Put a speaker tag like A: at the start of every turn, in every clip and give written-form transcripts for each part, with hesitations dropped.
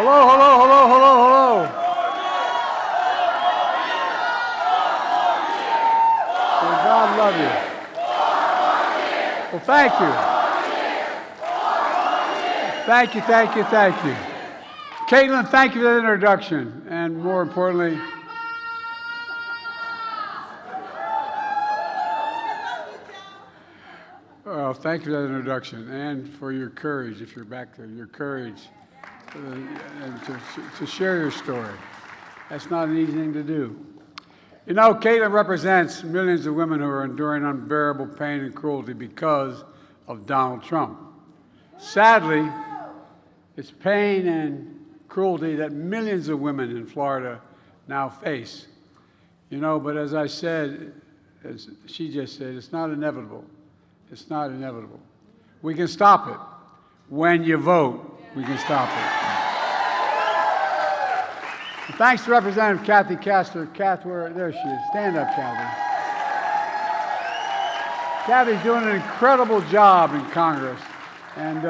A: Hello, hello, hello, hello, hello. May God love you. Well, thank you. Thank you, thank you, thank you. Caitlin, thank you for that introduction. And more importantly, well, thank you for that introduction and for your courage, if you're back there, your courage and to share your story. That's not an easy thing to do. You know, Caitlin represents millions of women who are enduring unbearable pain and cruelty because of Donald Trump. Sadly, it's pain and cruelty that millions of women in Florida now face. You know, but as I said, as she just said, it's not inevitable. It's not inevitable. We can stop it. When you vote, we can stop it. And thanks to Representative Kathy Castor. There she is. Stand up, Kathy. Kathy's doing an incredible job in Congress, and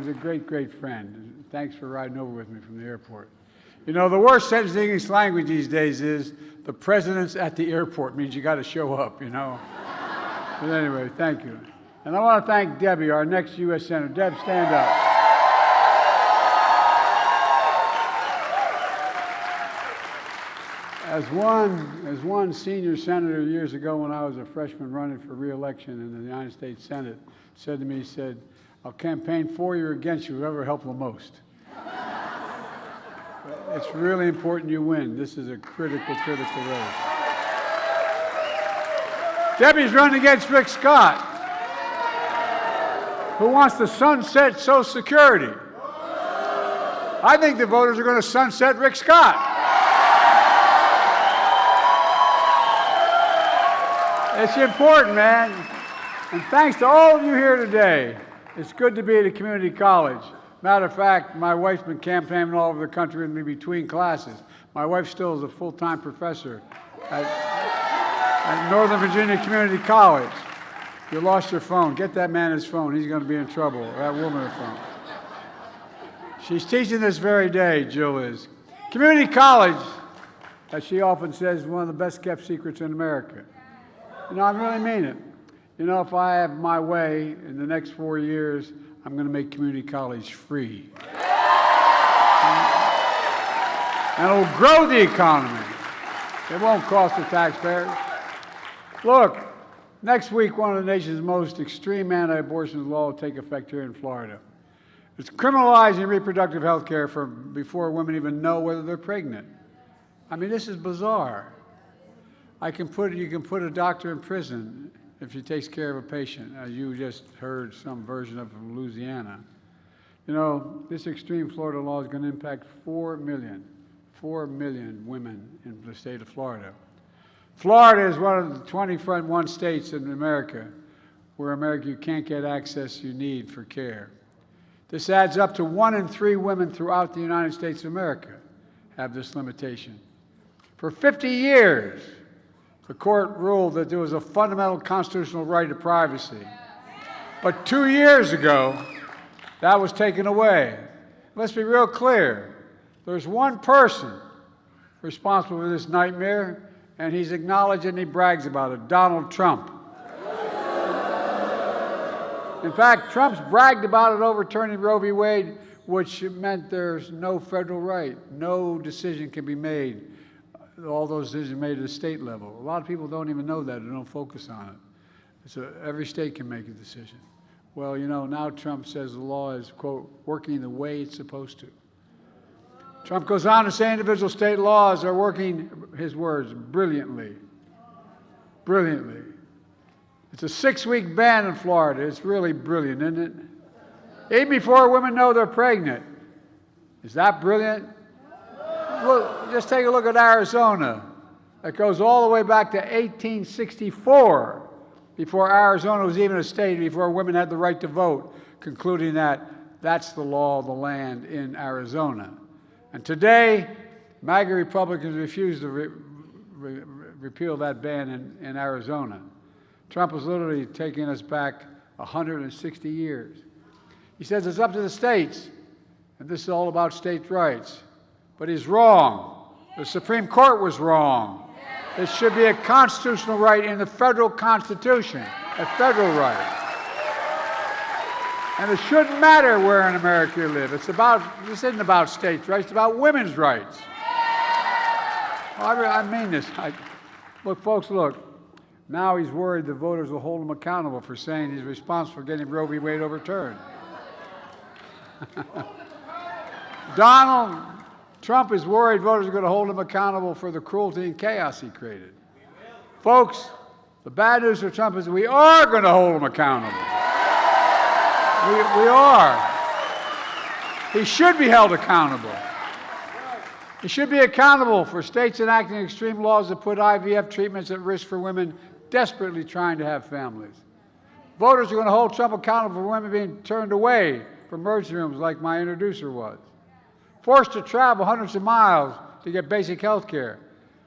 A: is a great, great friend. Thanks for riding over with me from the airport. You know, the worst sentence in English language these days is, the president's at the airport. Means you got to show up, you know. But anyway, thank you. And I want to thank Debbie, our next U.S. Senator. Deb, stand up. As one senior senator years ago when I was a freshman running for re-election in the United States Senate said to me, he said, "I'll campaign for you or against you, whoever helped the most." It's really important you win. This is a critical race. Debbie's running against Rick Scott, who wants to sunset Social Security. I think the voters are going to sunset Rick Scott. It's important, man. And thanks to all of you here today. It's good to be at a community college. Matter of fact, my wife's been campaigning all over the country with me between classes. My wife still is a full-time professor at Northern Virginia Community College. If you lost your phone, get that man his phone. He's going to be in trouble, or that woman her phone. She's teaching this very day, Jill is. Community college, as she often says, is one of the best kept secrets in America. You know, I really mean it. You know, if I have my way in the next 4 years, I'm going to make community college free. And it'll grow the economy. It won't cost the taxpayers. Look, next week, one of the nation's most extreme anti-abortion laws will take effect here in Florida. It's criminalizing reproductive health care before women even know whether they're pregnant. I mean, this is bizarre. You can put a doctor in prison if he takes care of a patient, as you just heard some version of from Louisiana. You know, this extreme Florida law is going to impact 4 million women in the state of Florida. Florida is one of the 21 states in America where you can't get access you need for care. This adds up to 1 in 3 women throughout the United States of America have this limitation. For 50 years, the court ruled that there was a fundamental constitutional right to privacy. But 2 years ago, that was taken away. Let's be real clear. There's one person responsible for this nightmare, and he's acknowledged and he brags about it, Donald Trump. In fact, Trump's bragged about it overturning Roe v. Wade, which meant there's no federal right. No decision can be made. All those decisions are made at the state level. A lot of people don't even know that and don't focus on it. So every state can make a decision. Well, you know, now Trump says the law is, quote, working the way it's supposed to. Trump goes on to say individual state laws are working, his words, brilliantly. Brilliantly. It's a 6-week ban in Florida. It's really brilliant, isn't it? Even before women know they're pregnant. Is that brilliant? Look, just take a look at Arizona. That goes all the way back to 1864, before Arizona was even a state, before women had the right to vote, concluding that that's the law of the land in Arizona. And today, MAGA Republicans refuse to repeal that ban in Arizona. Trump is literally taking us back 160 years. He says it's up to the states and this is all about states' rights. But he's wrong. The Supreme Court was wrong. It should be a constitutional right in the federal Constitution, a federal right. And it shouldn't matter where in America you live. This isn't about states' rights, it's about women's rights. I mean this. Look, folks, look. Now he's worried the voters will hold him accountable for saying he's responsible for getting Roe v. Wade overturned. Donald Trump is worried voters are going to hold him accountable for the cruelty and chaos he created. Folks, the bad news for Trump is we are going to hold him accountable. We are. He should be held accountable. He should be accountable for states enacting extreme laws that put IVF treatments at risk for women desperately trying to have families. Voters are going to hold Trump accountable for women being turned away from emergency rooms like my introducer was. Forced to travel hundreds of miles to get basic health care.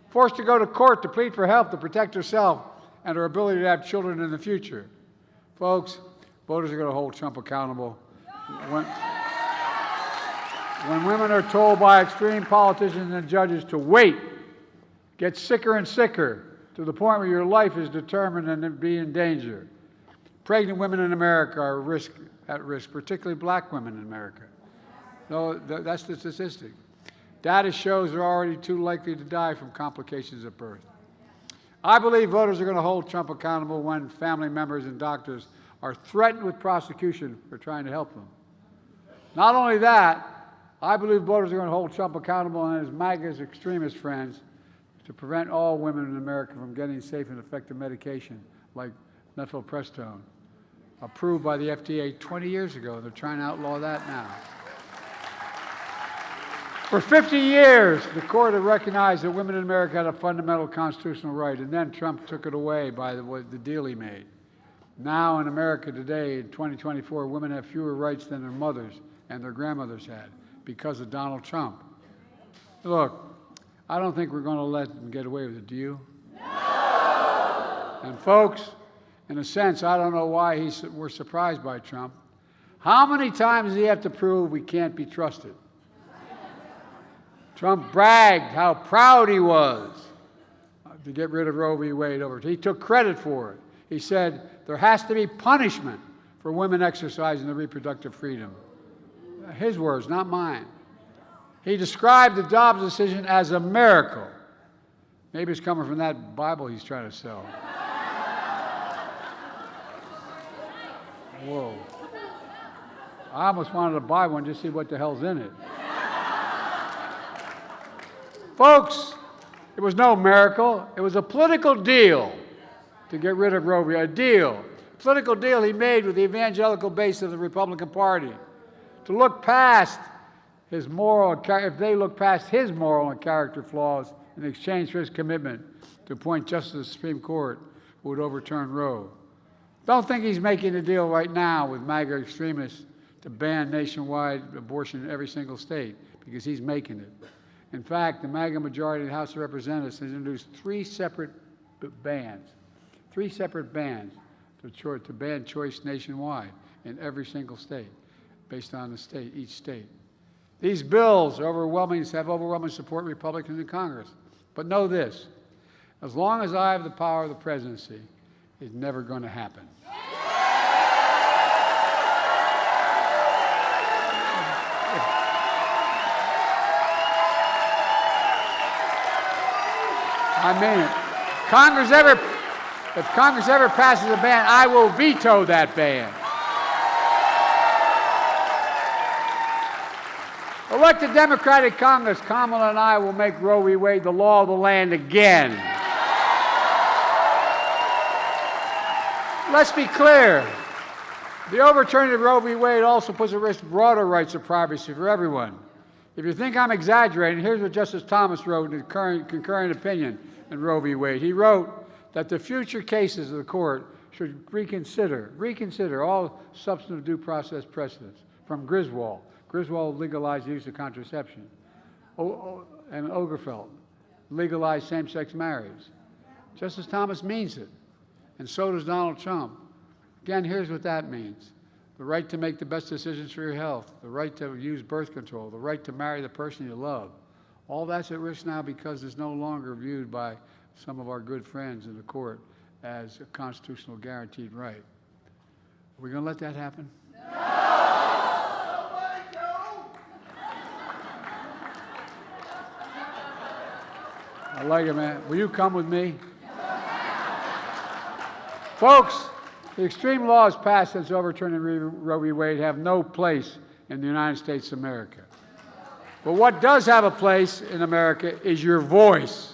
A: Forced to go to court to plead for help to protect herself and her ability to have children in the future. Folks, voters are going to hold Trump accountable. When women are told by extreme politicians and judges to wait, get sicker and sicker, to the point where your life is determined and be in danger. Pregnant women in America are at risk, particularly black women in America. No, that's the statistic. Data shows they're already too likely to die from complications at birth. I believe voters are going to hold Trump accountable when family members and doctors are threatened with prosecution for trying to help them. Not only that, I believe voters are going to hold Trump accountable and his MAGA's extremist friends to prevent all women in America from getting safe and effective medication like mifepristone, approved by the FDA 20 years ago. They're trying to outlaw that now. For 50 years, the court had recognized that women in America had a fundamental constitutional right, and then Trump took it away by the deal he made. Now in America today, in 2024, women have fewer rights than their mothers and their grandmothers had because of Donald Trump. Look, I don't think we're going to let them get away with it, do you? No! And folks, in a sense, I don't know why we're surprised by Trump. How many times does he have to prove we can't be trusted? Trump bragged how proud he was to get rid of Roe v. Wade over. He took credit for it. He said there has to be punishment for women exercising their reproductive freedom. His words, not mine. He described the Dobbs decision as a miracle. Maybe it's coming from that Bible he's trying to sell. Whoa. I almost wanted to buy one just to see what the hell's in it. Folks, it was no miracle. It was a political deal to get rid of Roe v. Wade. A deal. Political deal he made with the evangelical base of the Republican Party to look past his moral, if they look past his moral and character flaws in exchange for his commitment to appoint justice to the Supreme Court who would overturn Roe. Don't think he's making a deal right now with MAGA extremists to ban nationwide abortion in every single state, because he's making it. In fact, the MAGA majority in the House of Representatives has introduced three separate bans to ban choice nationwide in every single state, based on the state, each state. These bills have overwhelming support of Republicans in Congress. But know this, as long as I have the power of the presidency, it's never going to happen. I mean it. If Congress ever passes a ban, I will veto that ban. Elected Democratic Congress, Kamala and I will make Roe v. Wade the law of the land again. Let's be clear. The overturning of Roe v. Wade also puts at risk broader rights of privacy for everyone. If you think I'm exaggerating, here's what Justice Thomas wrote in his concurring opinion in Roe v. Wade. He wrote that the future cases of the court should reconsider all substantive due process precedents from Griswold. Griswold legalized the use of contraception. And Obergefell legalized same-sex marriage. Justice Thomas means it, and so does Donald Trump. Again, here's what that means. the right to make the best decisions for your health, the right to use birth control, the right to marry the person you love. All that's at risk now because it's no longer viewed by some of our good friends in the court as a constitutional guaranteed right. Are we going to let that happen? I like it, man. Will you come with me? Folks, the extreme laws passed since overturning Roe v. Wade have no place in the United States of America. But what does have a place in America is your voice.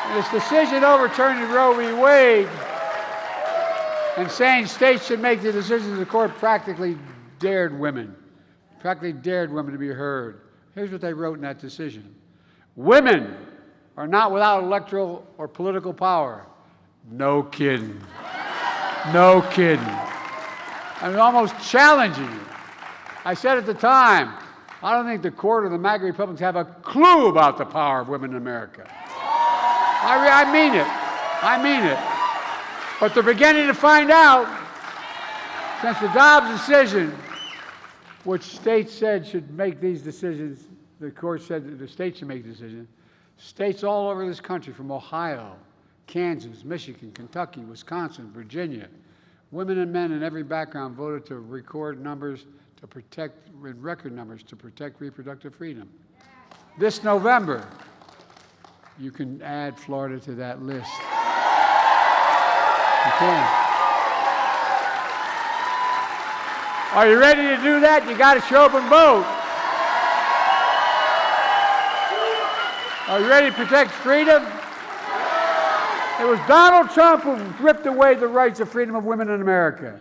A: And this decision overturning Roe v. Wade and saying states should make the decisions of the court practically dared women to be heard. Here's what they wrote in that decision. Women are not without electoral or political power. No kidding. No kidding. I'm almost challenging you. I said at the time, I don't think the court or the Mabry Republicans have a clue about the power of women in America. I mean it. I mean it. But they're beginning to find out, since the Dobbs decision, which states said should make these decisions, the court said that the states should make decisions, states all over this country, from Ohio, Kansas, Michigan, Kentucky, Wisconsin, Virginia, women and men in every background voted to record numbers to protect, in record numbers, to protect reproductive freedom. This November, you can add Florida to that list. You can. Are you ready to do that? You got to show up and vote. Are you ready to protect freedom? It was Donald Trump who ripped away the rights of freedom of women in America.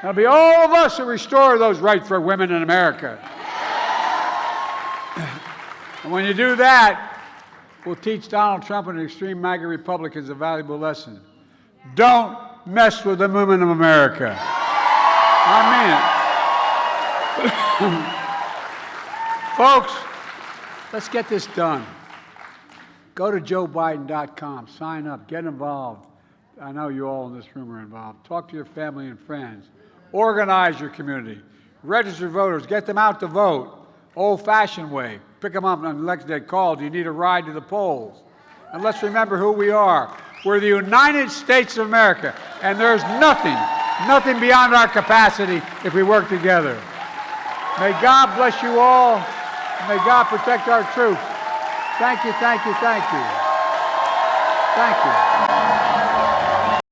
A: It'll be all of us who restore those rights for women in America. And when you do that, we'll teach Donald Trump and the extreme MAGA Republicans a valuable lesson. Don't mess with the women of America. I mean it. Folks, let's get this done. Go to joebiden.com, sign up, get involved. I know you all in this room are involved. Talk to your family and friends. Organize your community. Register voters, get them out to vote. Old-fashioned way. Pick them up on election day. Call. Do you need a ride to the polls? And let's remember who we are. We're the United States of America, and there's nothing beyond our capacity if we work together. May God bless you all. May God protect our troops. Thank you, thank you, thank you. Thank you.